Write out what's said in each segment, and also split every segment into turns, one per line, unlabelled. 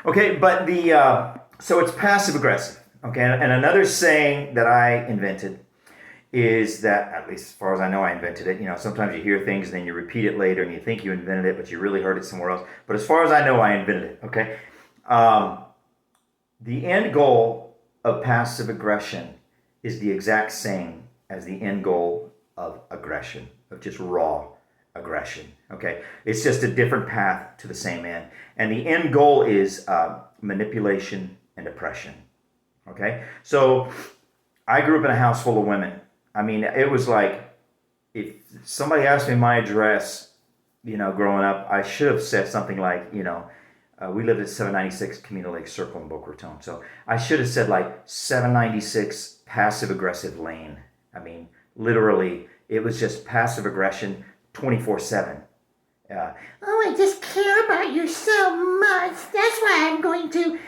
Okay, but so it's passive aggressive. Okay, and another saying that I invented is that, at least as far as I know, I invented it. Sometimes you hear things and then you repeat it later and you think you invented it, but you really heard it somewhere else. But as far as I know, I invented it. Okay, um, the end goal of passive aggression is the exact same as the end goal of aggression, of just raw aggression. Okay, it's just a different path to the same end, and the end goal is manipulation and oppression. Okay, so I grew up in a house full of women. I mean, it was like if somebody asked me my address, growing up, I should have said something like, we lived at 796 Camino Lake Circle in Boca Raton. So I should have said like 796 passive aggressive lane. I mean, literally, it was just passive aggression 24/7.
Oh, I just care about you so much. That's why I'm going to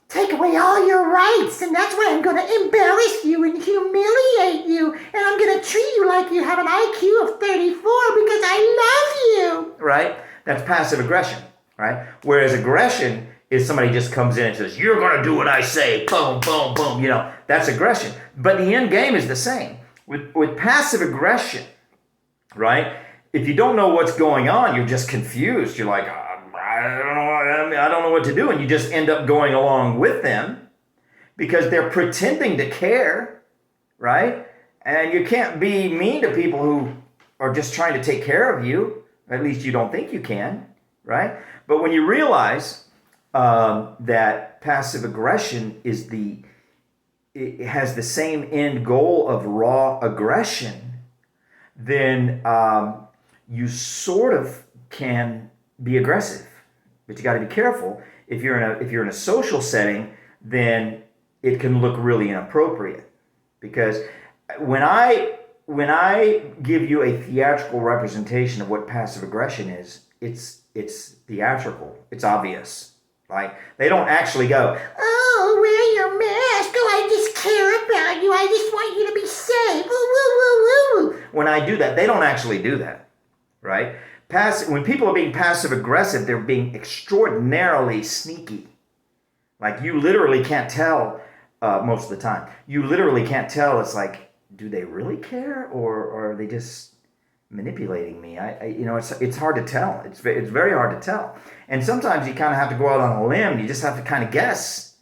take away all your rights. And that's why I'm going to embarrass you and humiliate you. And I'm going to treat you like you have an IQ of 34 because I love you.
Right? That's passive aggression. Right? Whereas aggression is somebody just comes in and says, you're going to do what I say. Boom, boom, boom. That's aggression. But the end game is the same. With passive aggression, right? If you don't know what's going on, you're just confused. You're like, I don't know what to do. And you just end up going along with them because they're pretending to care, right? And you can't be mean to people who are just trying to take care of you. At least you don't think you can, right? But when you realize that passive aggression it has the same end goal of raw aggression, then you sort of can be aggressive, but you got to be careful. If you're in a social setting, then it can look really inappropriate, because when I give you a theatrical representation of what passive aggression is, it's theatrical. It's obvious. Like, they don't actually go,
oh, wear your mask. Oh, I just care about you. I just want you to be safe. Woo, woo, woo, woo.
When I do that, they don't actually do that, right? When people are being passive aggressive, they're being extraordinarily sneaky. Like, you literally can't tell most of the time. You literally can't tell. It's like, do they really care, or are they just manipulating me? It's hard to tell. It's very hard to tell. And sometimes you kind of have to go out on a limb. You just have to kind of guess.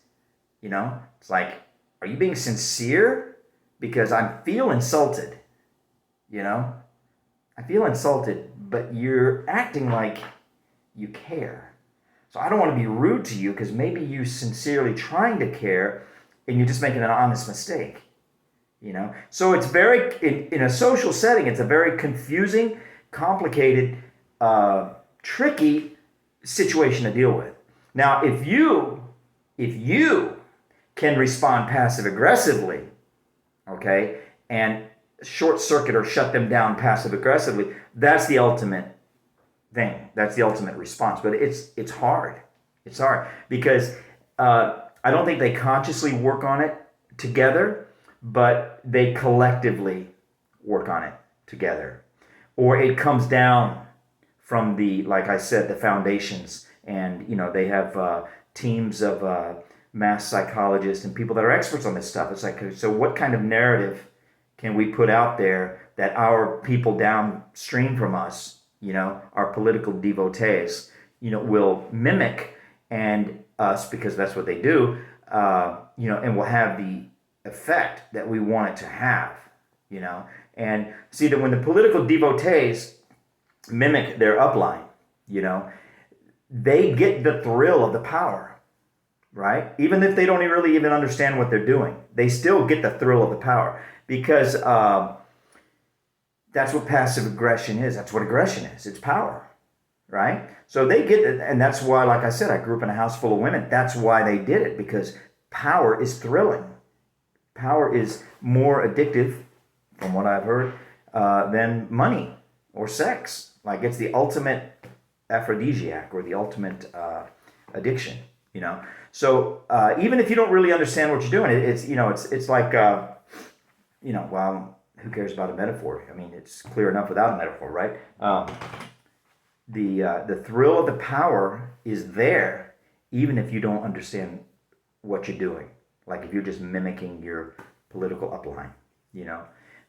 It's like, are you being sincere? Because I feel insulted. I feel insulted, but you're acting like you care. So I don't want to be rude to you because maybe you sincerely trying to care and you're just making an honest mistake. So it's very, in a social setting, it's a very confusing, complicated, tricky situation to deal with. Now, if you can respond passive aggressively, okay, and short circuit or shut them down passive aggressively, that's the ultimate thing. That's the ultimate response. But it's hard. It's hard because I don't think they consciously work on it together, but they collectively work on it together. Or it comes down from like I said, the foundations, and they have teams of mass psychologists and people that are experts on this stuff. It's like, so what kind of narrative can we put out there that our people downstream from us, our political devotees, will mimic, and us, because that's what they do, and will have the effect that we want it to have, and see that when the political devotees mimic their upline, they get the thrill of the power, right? Even if they don't really even understand what they're doing, they still get the thrill of the power, because that's what passive aggression is. That's what aggression is. It's power, right? So they get it, and that's why, like I said, I grew up in a house full of women. That's why they did it, because power is thrilling. Power is more addictive, from what I've heard, than money or sex. Like, it's the ultimate aphrodisiac, or the ultimate addiction. So even if you don't really understand what you're doing, it's like well, who cares about a metaphor? I mean, it's clear enough without a metaphor, right? The thrill of the power is there, even if you don't understand what you're doing. Like if you're just mimicking your political upline,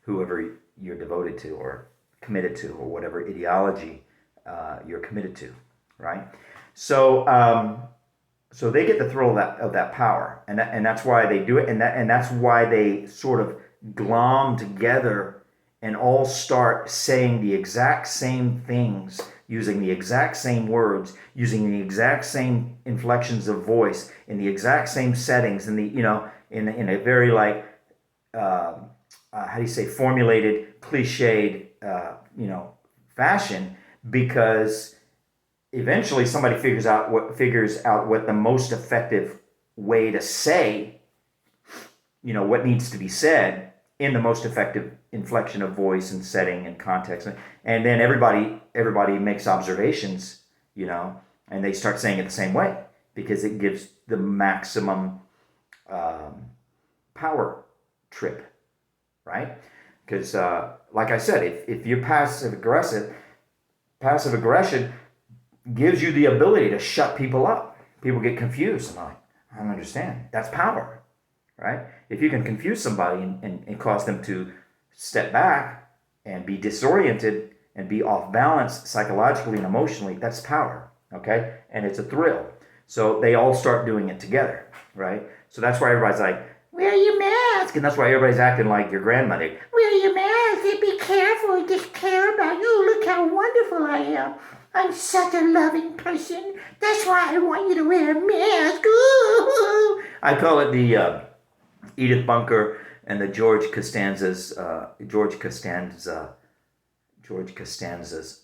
whoever you're devoted to or committed to, or whatever ideology you're committed to, right? So they get the thrill of that power, and that's why they do it, and that's why they sort of glom together and all start saying the exact same things, using the exact same words, using the exact same inflections of voice, in the exact same settings, in a very like how do you say, formulated, cliched fashion, because eventually somebody figures out what the most effective way to say, what needs to be said in the most effective inflection of voice and setting and context, and then everybody makes observations, and they start saying it the same way because it gives the maximum power trip, right? Because like I said, if you're passive aggression gives you the ability to shut people up. People get confused and like, I don't understand. That's power, right? If you can confuse somebody and cause them to step back and be disoriented and be off balance psychologically and emotionally, that's power, okay? And it's a thrill. So they all start doing it together, right? So that's why everybody's like,
wear your mask.
and that's why everybody's acting like your grandmother.
Wear your mask and be careful and just care about you. Look how wonderful I am. I'm such a loving person. That's why I want you to wear a mask. Ooh.
I call it the Edith Bunker and the George Costanza's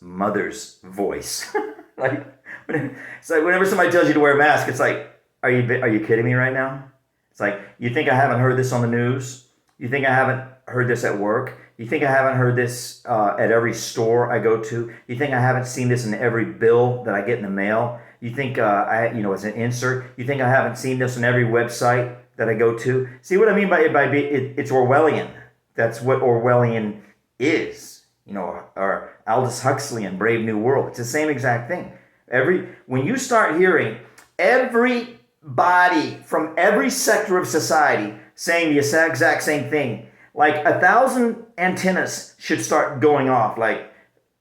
mother's voice. It's like whenever somebody tells you to wear a mask, it's like, are you kidding me right now? It's like, you think I haven't heard this on the news? You think I haven't heard this at work? You think I haven't heard this at every store I go to? You think I haven't seen this in every bill that I get in the mail? You think as an insert? You think I haven't seen this on every website that I go to? See what I mean by it's Orwellian. That's what Orwellian is. Or Aldous Huxley in Brave New World. It's the same exact thing. When you start hearing everybody from every sector of society saying the exact same thing, like 1,000 antennas should start going off, like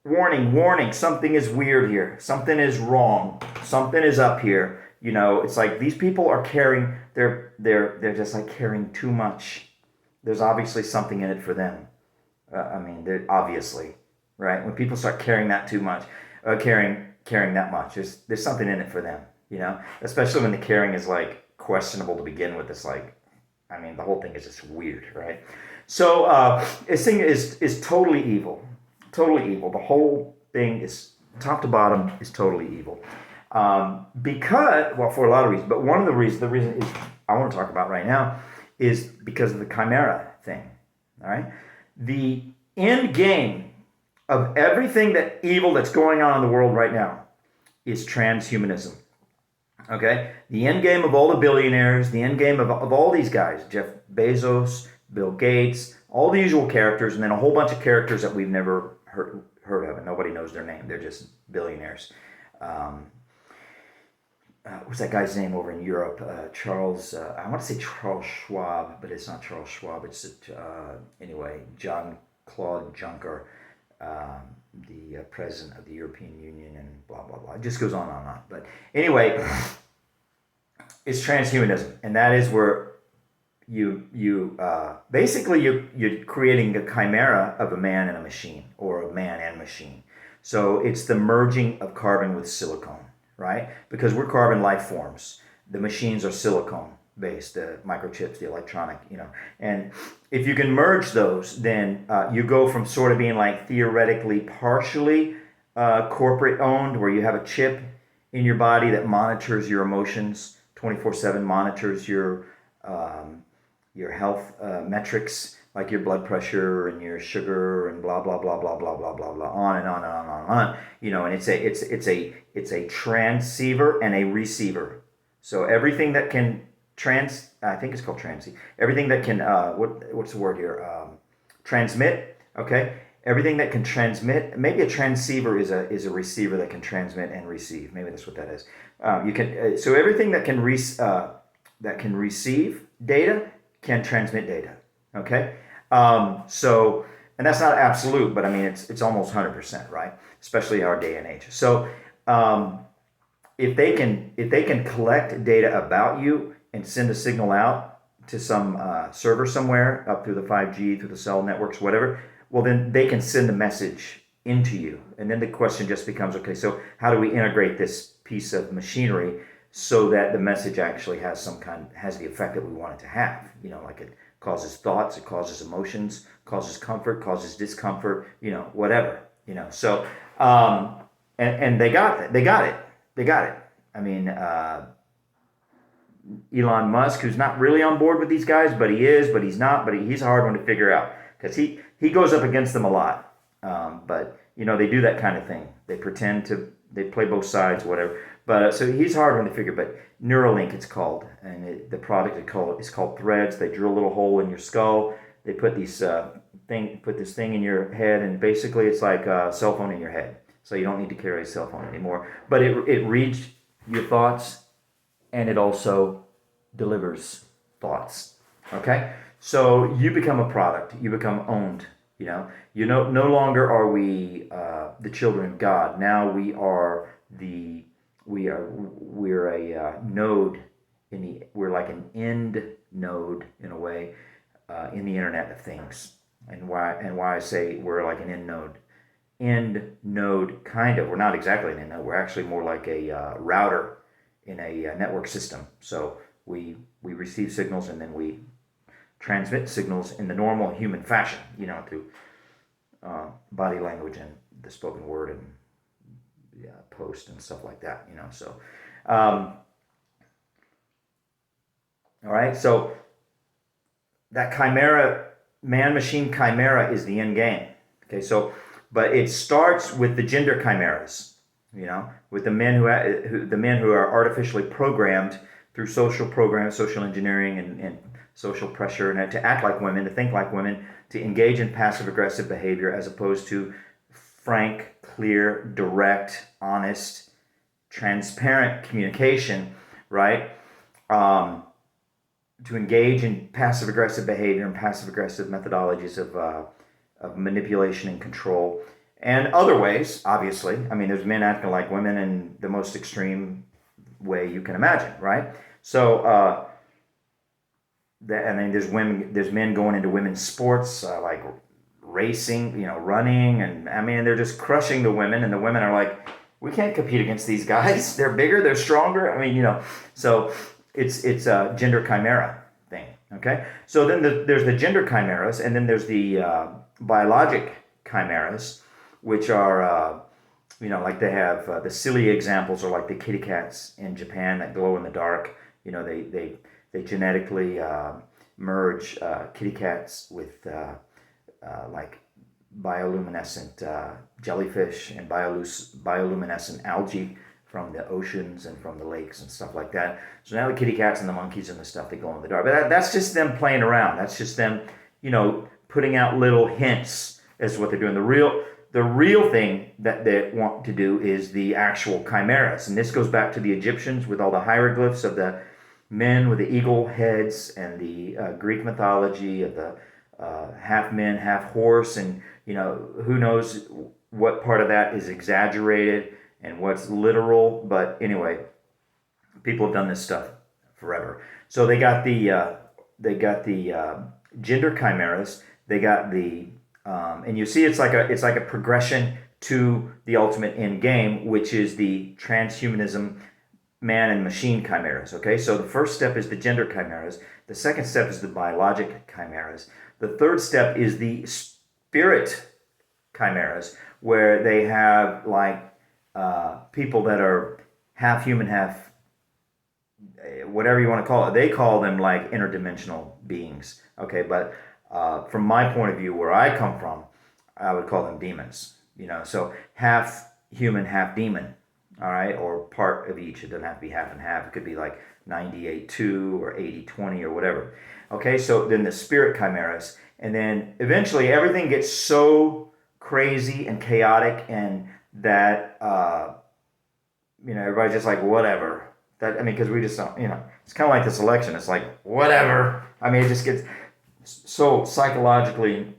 warning, something is weird here, something is wrong, something is up here. It's like these people are carrying, they're just like carrying too much. There's obviously something in it for them. They're obviously, right? When people start carrying that too much, carrying that much, there's something in it for them, especially when the carrying is like questionable to begin with. It's like, the whole thing is just weird, right? So this thing is totally evil. Totally evil. The whole thing is, top to bottom, is totally evil. For a lot of reasons, but one of the reason is I want to talk about right now is because of the chimera thing, all right? The end game of everything that's going on in the world right now is transhumanism. Okay? The end game of all the billionaires, the end game of all these guys, Jeff Bezos, Bill Gates, all the usual characters, and then a whole bunch of characters that we've never heard of, and nobody knows their name. They're just billionaires. What's that guy's name over in Europe? Charles, I want to say Charles Schwab, but it's not Charles Schwab. It's, anyway, Jean-Claude Juncker, the president of the European Union, and blah, blah, blah. It just goes on and on. But anyway, it's transhumanism, and that is where basically you're creating a chimera of a man and a machine, or a man and machine. So it's the merging of carbon with silicone, right? Because we're carbon life forms. The machines are silicone based, the microchips, the electronic, And if you can merge those, then you go from sort of being like theoretically partially corporate owned, where you have a chip in your body that monitors your emotions 24/7, monitors your health metrics, like your blood pressure and your sugar and blah blah blah blah blah blah blah blah, on and on and on and on. And it's a transceiver and a receiver. So everything that can I think it's called transceiver. Everything that can what's the word here? Transmit. Okay. everything that can transmit. Maybe a transceiver is a receiver that can transmit and receive. Maybe that's what that is. You can so everything that can receive data can transmit data. Okay, so and that's not absolute, but I mean it's almost 100%, right? Especially our day and age. So if they can collect data about you and send a signal out to some server somewhere up through the 5G, through the cell networks, whatever, well then they can send a message into you. And then the question just becomes, okay, so how do we integrate this piece of machinery so that the message actually has the effect that we want it to have? You know, like it causes thoughts, it causes emotions, causes comfort, causes discomfort, you know, whatever, you know. So and they got it. They got it. I mean, Elon Musk, who's not really on board with these guys, but he is, but he's not, but he's a hard one to figure out because he goes up against them a lot. But, you know, they do that kind of thing. They they play both sides, whatever. But so he's a hard one to figure, but Neuralink it's called. And the product is called Threads. They drill a little hole in your skull. They put this thing in your head, and basically it's like a cell phone in your head. So you don't need to carry a cell phone anymore. But it reads your thoughts, and it also delivers thoughts. Okay? So you become a product. You become owned. You know, no longer are we the children of God. Now we're a node we're like an end node in a way in the Internet of Things. And why I say we're like an end node kind of. We're not exactly an end node. We're actually more like a router in a network system. So we receive signals and then we transmit signals in the normal human fashion, you know, through body language and the spoken word and post and stuff like that, you know. So, all right. So that chimera, man-machine chimera, is the end game. Okay. So, but it starts with the gender chimeras, you know, with the men who are artificially programmed through social programs, social engineering, and social pressure, and to act like women, to think like women, to engage in passive-aggressive behavior as opposed to frank, clear, direct, honest, transparent communication, right? To engage in passive-aggressive behavior and passive-aggressive methodologies of manipulation and control. And other ways, obviously. I mean, there's men acting like women in the most extreme way you can imagine, right? So, there's men going into women's sports, like racing, you know, running, and I mean, they're just crushing the women, and the women are like, we can't compete against these guys. They're bigger, they're stronger. I mean, you know, so it's a gender chimera thing, okay? So then there's the gender chimeras, and then there's the biologic chimeras, which are, you know, like they have the silly examples are like the kitty cats in Japan that glow in the dark. You know, they genetically merge kitty cats with like bioluminescent jellyfish and bioluminescent algae from the oceans and from the lakes and stuff like that. So now the kitty cats and the monkeys and the stuff, they glow in the dark. But that's just them playing around. That's just them, you know, putting out little hints as to what they're doing. The real thing that they want to do is the actual chimeras. And this goes back to the Egyptians with all the hieroglyphs of the men with the eagle heads, and the Greek mythology of the half men, half horse, and you know, who knows what part of that is exaggerated and what's literal. But anyway, people have done this stuff forever. So they got the gender chimeras. They got the and you see it's like a progression to the ultimate end game, which is the transhumanism man and machine chimeras. Okay, so the first step is the gender chimeras. The second step is the biologic chimeras. The third step is the spirit chimeras, where they have like people that are half human, half whatever you want to call it. They call them like interdimensional beings. Okay, but from my point of view, where I come from, I would call them demons. You know, so half human, half demon. All right, or part of each. It doesn't have to be half and half. It could be like 98-2 or 80-20 or whatever. Okay, so then the spirit chimeras, and then eventually everything gets so crazy and chaotic, and that everybody's just like whatever. That because we just don't, it's kind of like this election. It's like whatever. It just gets so psychologically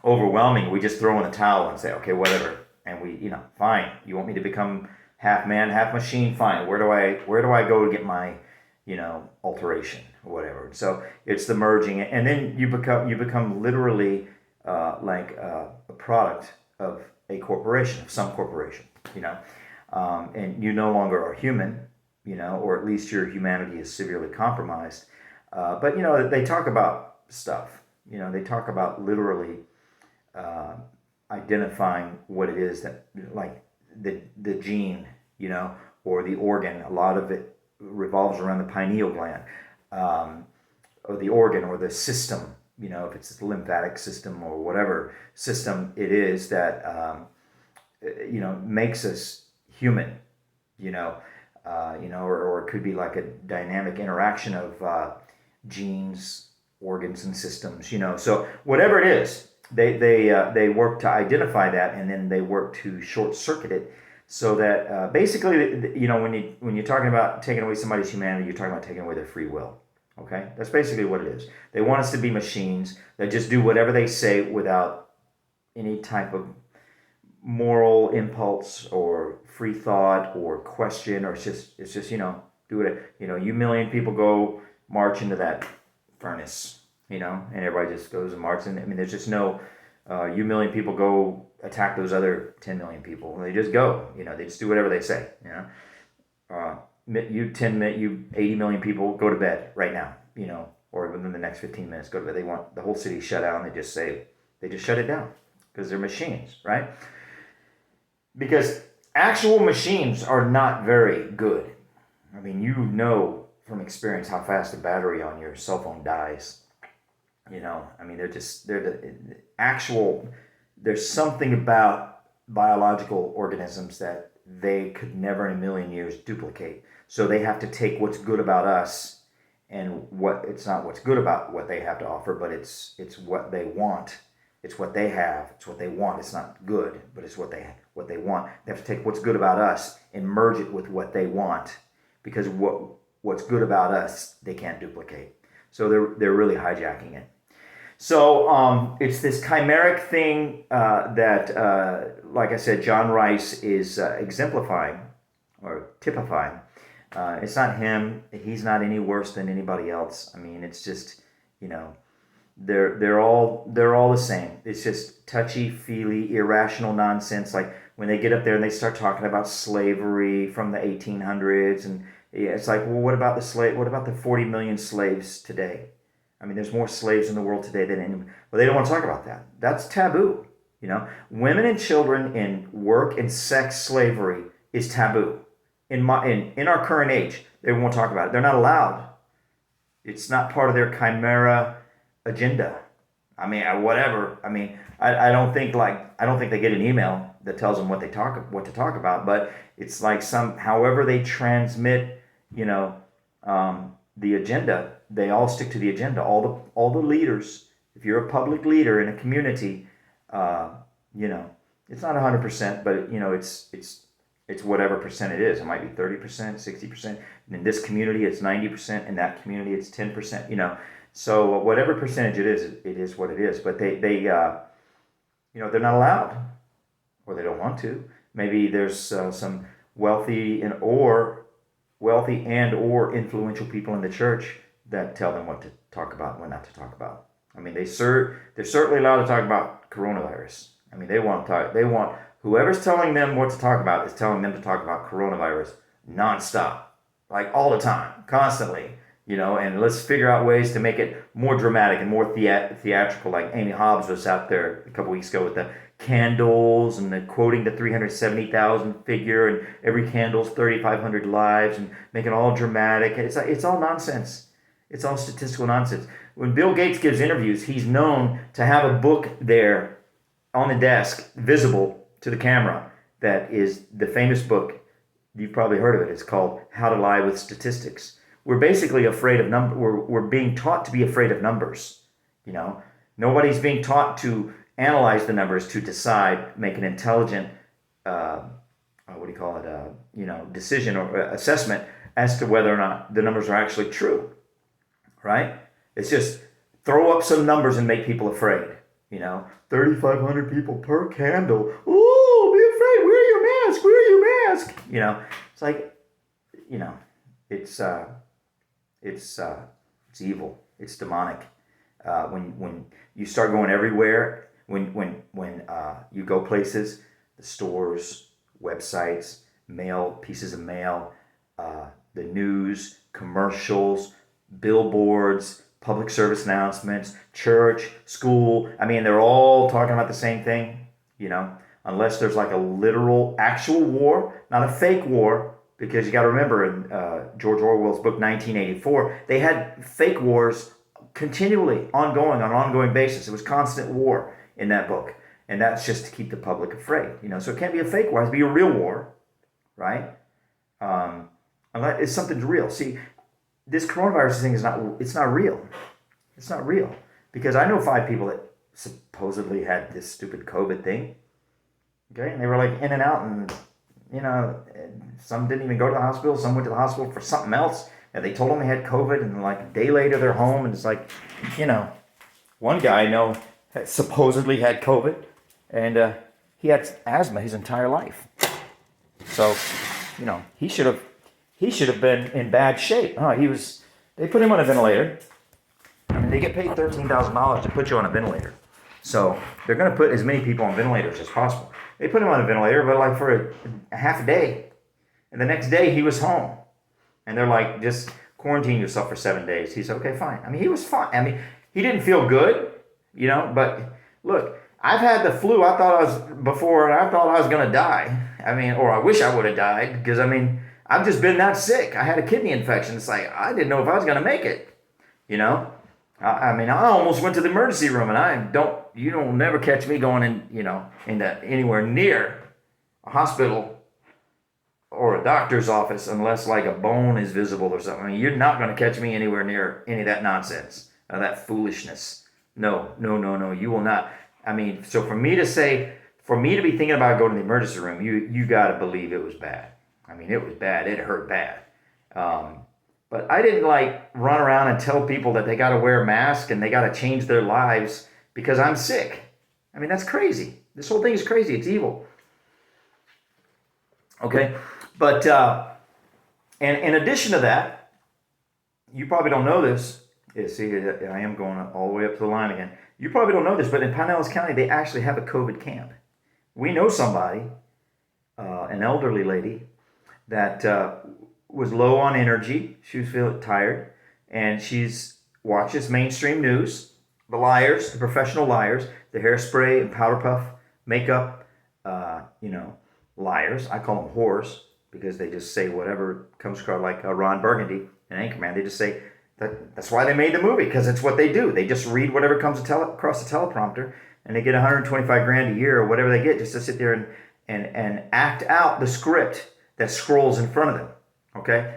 overwhelming. We just throw in the towel and say, okay, whatever, and we, fine. You want me to become half man, half machine? Fine. Where do I go to get my, alteration or whatever? So it's the merging, and then you become literally like a product of a corporation, of some corporation, and you no longer are human, or at least your humanity is severely compromised. But they talk about stuff. They talk about literally identifying what it is that, like the gene, or the organ. A lot of it revolves around the pineal gland, or the organ, or the system. If it's the lymphatic system or whatever system it is that makes us human. Or it could be like a dynamic interaction of genes, organs, and systems. So whatever it is, they work to identify that, and then they work to short circuit it, so that basically, when you're talking about taking away somebody's humanity, you're talking about taking away their free will. Okay, that's basically what it is. They want us to be machines that just do whatever they say without any type of moral impulse or free thought or question, or it's just do it. You million people go march into that furnace, and everybody just goes and marches. There's just no you million people go attack those other 10 million people. They just go, they just do whatever they say. You 80 million people, go to bed right now, or within the next 15 minutes, go to bed. They want the whole city shut down. They just shut it down because they're machines, right? Because actual machines are not very good. From experience how fast the battery on your cell phone dies. There's something about biological organisms that they could never in a million years duplicate. So they have to take what's good about us, and it's not what's good about what they have to offer, but it's what they want. It's what they have. It's what they want. It's not good, but it's what they want. They have to take what's good about us and merge it with what they want, because what's good about us they can't duplicate. So they're really hijacking it. So it's this chimeric thing that, like I said, John Rice is exemplifying or typifying. It's not him. He's not any worse than anybody else. It's just, they're all the same. It's just touchy-feely, irrational nonsense. Like when they get up there and they start talking about slavery from the 1800s, and it's like, well, what about the 40 million slaves today? There's more slaves in the world today than any. Well, they don't want to talk about that. That's taboo. Women and children in work and sex slavery is taboo. In our current age, they won't talk about it. They're not allowed. It's not part of their chimera agenda. Whatever. I don't think they get an email that tells them what to talk about. But it's like however they transmit, the agenda. They all stick to the agenda. All the leaders. If you're a public leader in a community, it's not 100%, but it's whatever percent it is. It might be 30%, 60%. In this community, it's 90%. In that community, it's 10%. So whatever percentage it is what it is. But they they're not allowed, or they don't want to. Maybe there's some wealthy and or influential people in the church that tell them what to talk about and what not to talk about. They're certainly allowed to talk about coronavirus. They want whoever's telling them what to talk about is telling them to talk about coronavirus nonstop, like all the time, constantly, and let's figure out ways to make it more dramatic and more theatrical. Like Amy Hobbs was out there a couple weeks ago with the candles and the quoting the 370,000 figure, and every candle's 3,500 lives, and making it all dramatic. It's all nonsense. It's all statistical nonsense. When Bill Gates gives interviews, he's known to have a book there on the desk, visible to the camera, that is the famous book. You've probably heard of it. It's called How to Lie with Statistics. We're basically afraid of numbers. We're being taught to be afraid of numbers. Nobody's being taught to analyze the numbers to decide, make an intelligent, decision or assessment as to whether or not the numbers are actually true, right? It's just throw up some numbers and make people afraid. 3,500 people per candle. Oh, be afraid. Wear your mask. Wear your mask. It's like, it's evil. It's demonic. When you start going everywhere, when you go places, the stores, websites, pieces of mail, the news, commercials, billboards, public service announcements, church, school. I mean, they're all talking about the same thing, unless there's like a literal, actual war, not a fake war, because you got to remember in George Orwell's book 1984, they had fake wars continually, on an ongoing basis. It was constant war in that book. And that's just to keep the public afraid, So it can't be a fake war. It has to be a real war, right? Unless it's something's real. See, this coronavirus thing it's not real. It's not real. Because I know 5 people that supposedly had this stupid COVID thing. Okay? And they were like in and out, and, some didn't even go to the hospital. Some went to the hospital for something else. And they told them they had COVID, and like a day later they're home. And it's like, one guy I know supposedly had COVID, and he had asthma his entire life. So, he should have been in bad shape. They put him on a ventilator. I mean, they get paid $13,000 to put you on a ventilator. So they're going to put as many people on ventilators as possible. They put him on a ventilator, but like for a half a day. And the next day he was home. And they're like, just quarantine yourself for 7 days. He said, okay, fine. I mean, he was fine. I mean, he didn't feel good, but look, I've had the flu. I thought I was going to die. I mean, or I wish I would have died, because I've just been that sick. I had a kidney infection. It's like, I didn't know if I was going to make it, I almost went to the emergency room, and you don't never catch me going anywhere near a hospital or a doctor's office unless like a bone is visible or something. I mean, you're not going to catch me anywhere near any of that nonsense, that foolishness. No, you will not. I mean, so for me to be thinking about going to the emergency room, you got to believe it was bad. I mean, it was bad. It hurt bad. But I didn't run around and tell people that they got to wear a mask and they got to change their lives because I'm sick. I mean, that's crazy. This whole thing is crazy. It's evil. Okay? But, and in addition to that, you probably don't know this. Yeah, see, I am going all the way up to the line again. You probably don't know this, but in Pinellas County, they actually have a COVID camp. We know somebody, an elderly lady, that was low on energy. She was feeling tired, and she's watches mainstream news, the liars, the professional liars, the hairspray and powder puff makeup, liars. I call them whores because they just say whatever comes across, like Ron Burgundy, an Anchorman. They just say that's why they made the movie, because it's what they do. They just read whatever comes across the teleprompter, and they get $125 grand a year or whatever they get just to sit there and act out the script that scrolls in front of them. Okay?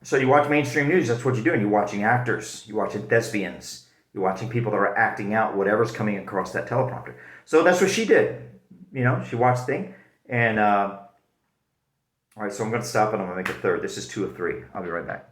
So you watch mainstream news, that's what you're doing. You're watching actors, you're watching thespians, you're watching people that are acting out whatever's coming across that teleprompter. So that's what she did. She watched the thing. And, all right, so I'm going to stop and I'm going to make a third. This is 2 of 3. I'll be right back.